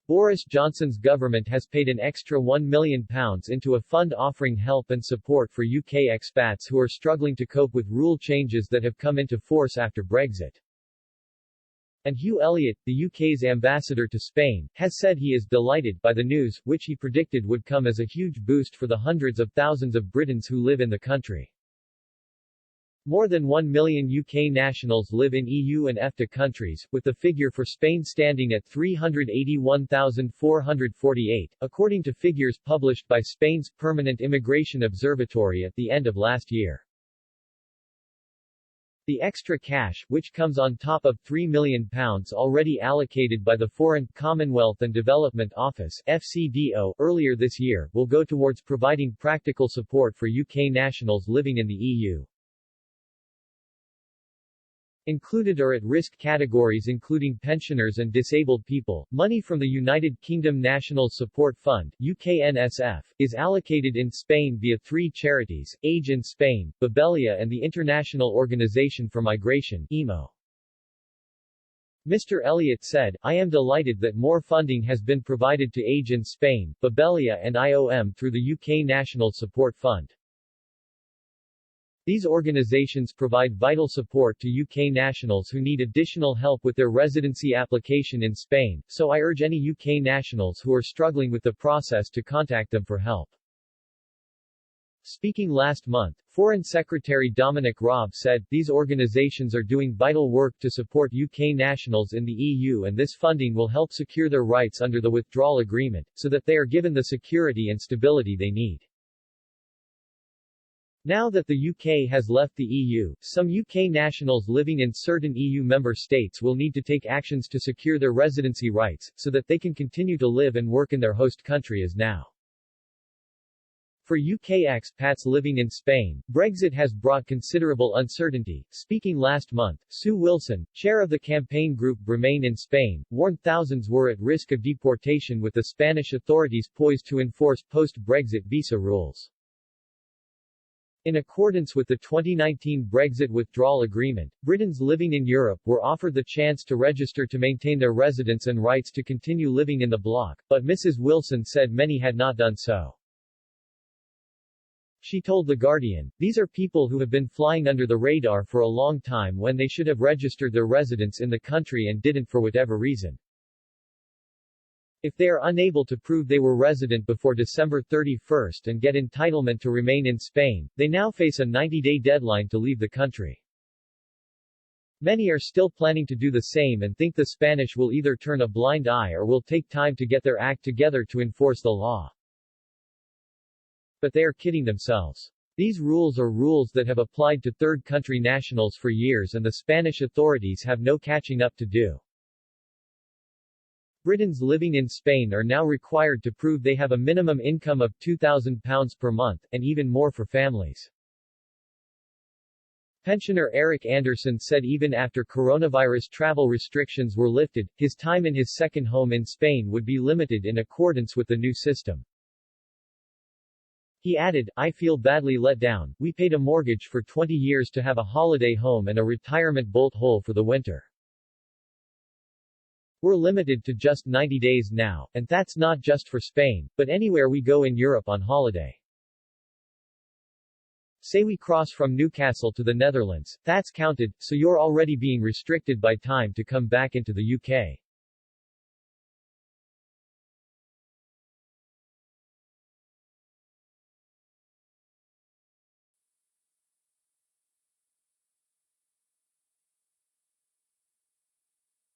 Boris Johnson's government has paid an extra £1 million into a fund offering help and support for UK expats who are struggling to cope with rule changes that have come into force after Brexit. And Hugh Elliott, the UK's ambassador to Spain, has said he is delighted by the news, which he predicted would come as a huge boost for the hundreds of thousands of Britons who live in the country. More than 1 million UK nationals live in EU and EFTA countries, with the figure for Spain standing at 381,448, according to figures published by Spain's Permanent Immigration Observatory at the end of last year. The extra cash, which comes on top of £3 million already allocated by the Foreign, Commonwealth and Development Office (FCDO) earlier this year, will go towards providing practical support for UK nationals living in the EU. Included are at-risk categories including pensioners and disabled people. Money from the United Kingdom National Support Fund (UKNSF) is allocated in Spain via three charities: Age in Spain, Babelia and the International Organization for Migration (IMO). Mr. Elliott said, "I am delighted that more funding has been provided to Age in Spain, Babelia and IOM through the UK National Support Fund. These organizations provide vital support to UK nationals who need additional help with their residency application in Spain, so I urge any UK nationals who are struggling with the process to contact them for help." Speaking last month, Foreign Secretary Dominic Raab said, "These organizations are doing vital work to support UK nationals in the EU and this funding will help secure their rights under the withdrawal agreement, so that they are given the security and stability they need." Now that the UK has left the EU, some UK nationals living in certain EU member states will need to take actions to secure their residency rights, so that they can continue to live and work in their host country as now. For UK expats living in Spain, Brexit has brought considerable uncertainty. Speaking last month, Sue Wilson, chair of the campaign group Remain in Spain, warned thousands were at risk of deportation with the Spanish authorities poised to enforce post-Brexit visa rules. In accordance with the 2019 Brexit withdrawal agreement, Britons living in Europe were offered the chance to register to maintain their residence and rights to continue living in the bloc, but Mrs. Wilson said many had not done so. She told The Guardian, "These are people who have been flying under the radar for a long time when they should have registered their residence in the country and didn't for whatever reason. If they are unable to prove they were resident before December 31 and get entitlement to remain in Spain, they now face a 90-day deadline to leave the country. Many are still planning to do the same and think the Spanish will either turn a blind eye or will take time to get their act together to enforce the law. But they are kidding themselves. These rules are rules that have applied to third country nationals for years and the Spanish authorities have no catching up to do." Britons living in Spain are now required to prove they have a minimum income of £2,000 per month, and even more for families. Pensioner Eric Anderson said even after coronavirus travel restrictions were lifted, his time in his second home in Spain would be limited in accordance with the new system. He added, "I feel badly let down. We paid a mortgage for 20 years to have a holiday home and a retirement bolt hole for the winter. We're limited to just 90 days now, and that's not just for Spain, but anywhere we go in Europe on holiday. Say we cross from Newcastle to the Netherlands, that's counted, so you're already being restricted by time to come back into the UK.